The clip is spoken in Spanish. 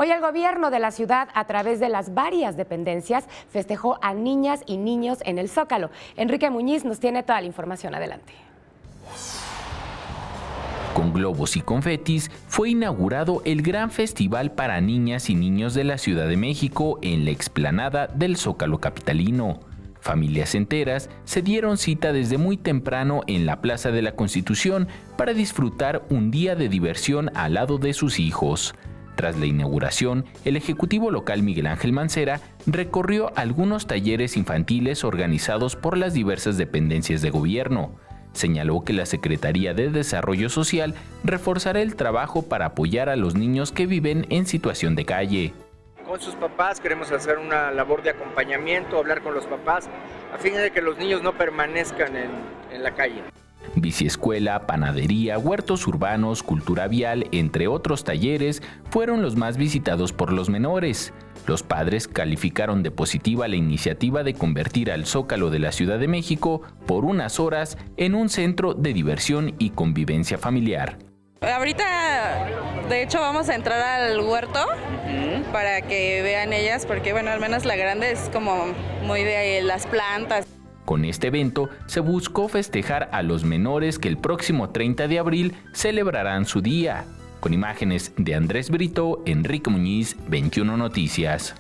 Hoy el gobierno de la ciudad, a través de las varias dependencias, festejó a niñas y niños en el Zócalo. Enrique Muñiz nos tiene toda la información. Adelante. Con globos y confetis fue inaugurado el gran festival para niñas y niños de la Ciudad de México en la explanada del Zócalo capitalino. Familias enteras se dieron cita desde muy temprano en la Plaza de la Constitución para disfrutar un día de diversión al lado de sus hijos. Tras la inauguración, el ejecutivo local Miguel Ángel Mancera recorrió algunos talleres infantiles organizados por las diversas dependencias de gobierno. Señaló que la Secretaría de Desarrollo Social reforzará el trabajo para apoyar a los niños que viven en situación de calle. Con sus papás queremos hacer una labor de acompañamiento, hablar con los papás, a fin de que los niños no permanezcan en la calle. Biciescuela, panadería, huertos urbanos, cultura vial, entre otros talleres, fueron los más visitados por los menores. Los padres calificaron de positiva la iniciativa de convertir al Zócalo de la Ciudad de México por unas horas en un centro de diversión y convivencia familiar. Ahorita, de hecho, vamos a entrar al huerto para que vean ellas, porque bueno, al menos la grande es como muy de las plantas. Con este evento se buscó festejar a los menores que el próximo 30 de abril celebrarán su día. Con imágenes de Andrés Brito, Enrique Muñiz, 21 Noticias.